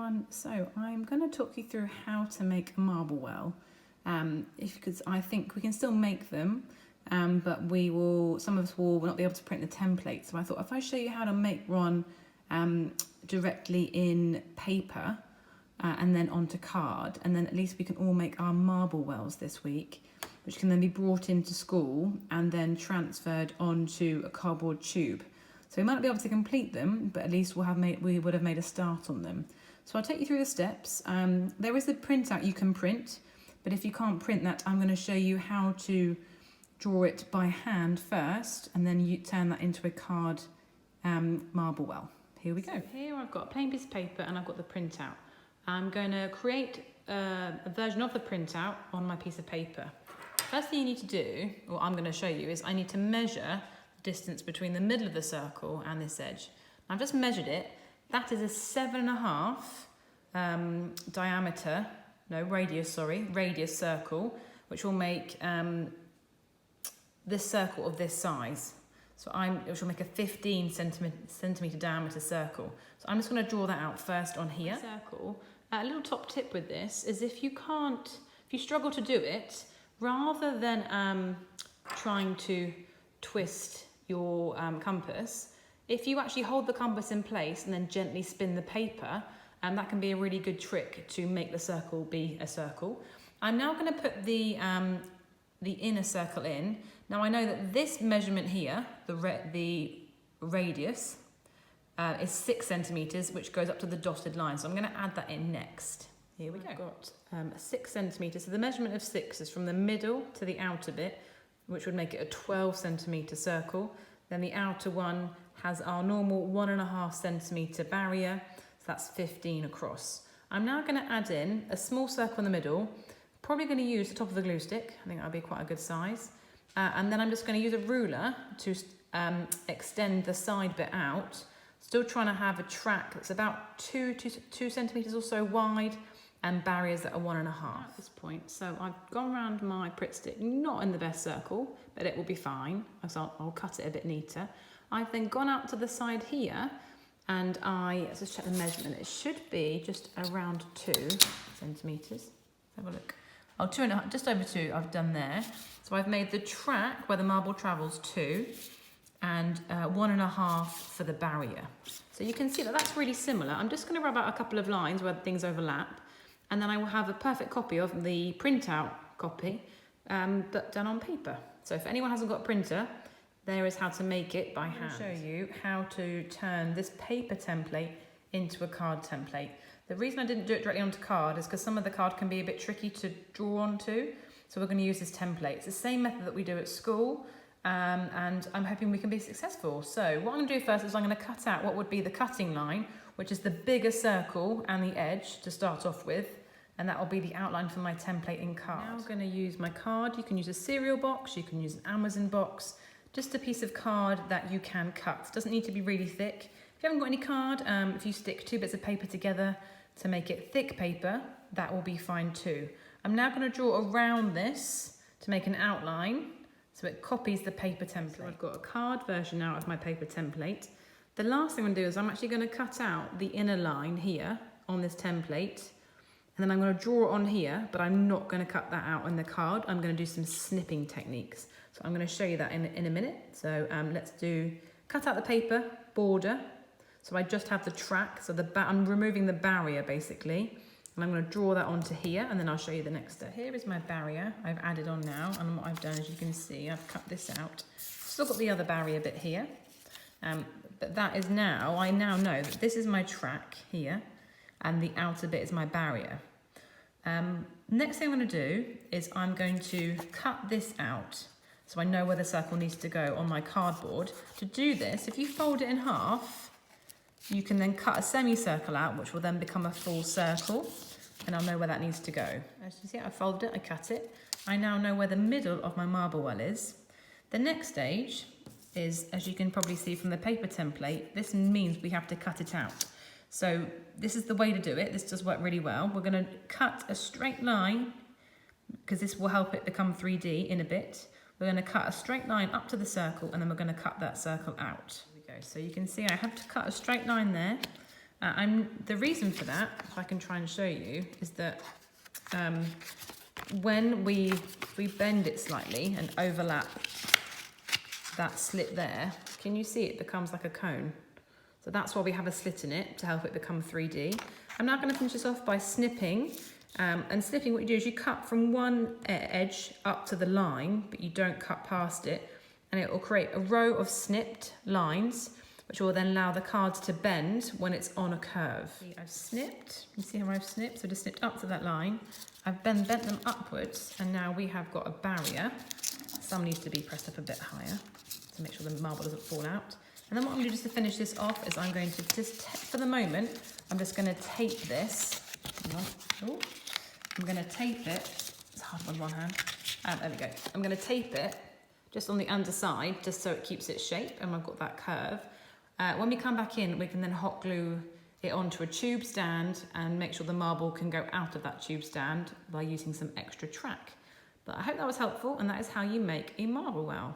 everyone. So I'm going to talk you through how to make a marble well, because I think we can still make them, but some of us will not be able to print the template. So I thought if I show you how to make one directly in paper and then onto card, and then at least we can all make our marble wells this week, which can then be brought into school and then transferred onto a cardboard tube. So we might not be able to complete them, but at least we would have made a start on them. So I'll take you through the steps. There is a printout you can print, but if you can't print that, I'm going to show you how to draw it by hand first, and then you turn that into a card marble well. Here we go. So here I've got a plain piece of paper and I've got the printout. I'm going to create a version of the printout on my piece of paper. First thing you need to do, or I'm going to show you, is I need to measure distance between the middle of the circle and this edge. I've just measured it. That is a 7.5 radius circle, which will make this circle of this size. Which will make a 15 centimeter diameter circle. So I'm just going to draw that out first on here. Circle. A little top tip with this is if you struggle to do it, rather than trying to twist your compass, if you actually hold the compass in place and then gently spin the paper, that can be a really good trick to make the circle be a circle. I'm now going to put the inner circle in. Now I know that this measurement here, the radius, is 6 centimeters, which goes up to the dotted line. So I'm going to add that in next. Here we go. I've got 6 centimeters. So the measurement of 6 is from the middle to the outer bit, which would make it a 12 centimeter circle. Then the outer one has our normal 1.5 centimeter barrier. So that's 15 across. I'm now going to add in a small circle in the middle. Probably going to use the top of the glue stick. I think that'll be quite a good size. And then I'm just going to use a ruler to extend the side bit out. Still trying to have a track that's about 2 centimeters or so wide, and barriers that are 1.5 at this point. So I've gone around my Pritt stick, not in the best circle, but it will be fine. So I'll cut it a bit neater. I've then gone out to the side here, and let's just check the measurement. It should be just around 2 centimeters. Let's have a look. Oh, 2.5, just over 2 I've done there. So I've made the track where the marble travels 2, and 1.5 for the barrier. So you can see that that's really similar. I'm just going to rub out a couple of lines where things overlap, and then I will have a perfect copy of the printout copy, but done on paper. So if anyone hasn't got a printer, there is how to make it by hand. I'll show you how to turn this paper template into a card template. The reason I didn't do it directly onto card is because some of the card can be a bit tricky to draw onto. So we're going to use this template. It's the same method that we do at school, and I'm hoping we can be successful. So what I'm going to do first is I'm going to cut out what would be the cutting line, which is the bigger circle and the edge to start off with, and that will be the outline for my template in card. Now I'm going to use my card. You can use a cereal box, you can use an Amazon box, just a piece of card that you can cut. It doesn't need to be really thick. If you haven't got any card, if you stick 2 bits of paper together to make it thick paper, that will be fine too. I'm now going to draw around this to make an outline so it copies the paper template. So I've got a card version now of my paper template. The last thing I'm going to do is I'm actually going to cut out the inner line here on this template, and then I'm going to draw on here, but I'm not going to cut that out on the card. I'm going to do some snipping techniques. So I'm going to show you that in a minute. So let's cut out the paper border. So I just have the track, so I'm removing the barrier basically, and I'm going to draw that onto here, and then I'll show you the next step. Here is my barrier I've added on now, and what I've done, as you can see, I've cut this out. Still got the other barrier bit here, but that is now, I now know that this is my track here, and the outer bit is my barrier. Next thing I'm going to do is I'm going to cut this out, so I know where the circle needs to go on my cardboard. To do this, if you fold it in half, you can then cut a semicircle out, which will then become a full circle, and I'll know where that needs to go. As you see, I folded it, I cut it. I now know where the middle of my marble well is. The next stage is, as you can probably see from the paper template, this means we have to cut it out. So this is the way to do it. This does work really well. We're going to cut a straight line, because this will help it become 3D in a bit. We're going to cut a straight line up to the circle, and then we're going to cut that circle out. There we go. So you can see I have to cut a straight line there, The reason for that, if I can try and show you, is that when we bend it slightly and overlap that slit there, can you see it becomes like a cone? So that's why we have a slit in it, to help it become 3D. I'm now going to finish this off by snipping. And snipping, what you do is you cut from one edge up to the line, but you don't cut past it. And it will create a row of snipped lines, which will then allow the cards to bend when it's on a curve. I've snipped, you see how I've snipped? So just snipped up to that line. I've then bent them upwards, and now we have got a barrier. Some needs to be pressed up a bit higher to make sure the marble doesn't fall out. And then what I'm going to do just to finish this off is I'm going to just, for the moment, I'm just going to tape this. Oh, I'm going to tape it. It's hard with one hand. There we go. I'm going to tape it just on the underside, just so it keeps its shape, and I've got that curve. When we come back in, we can then hot glue it onto a tube stand and make sure the marble can go out of that tube stand by using some extra track. But I hope that was helpful, and that is how you make a marble well.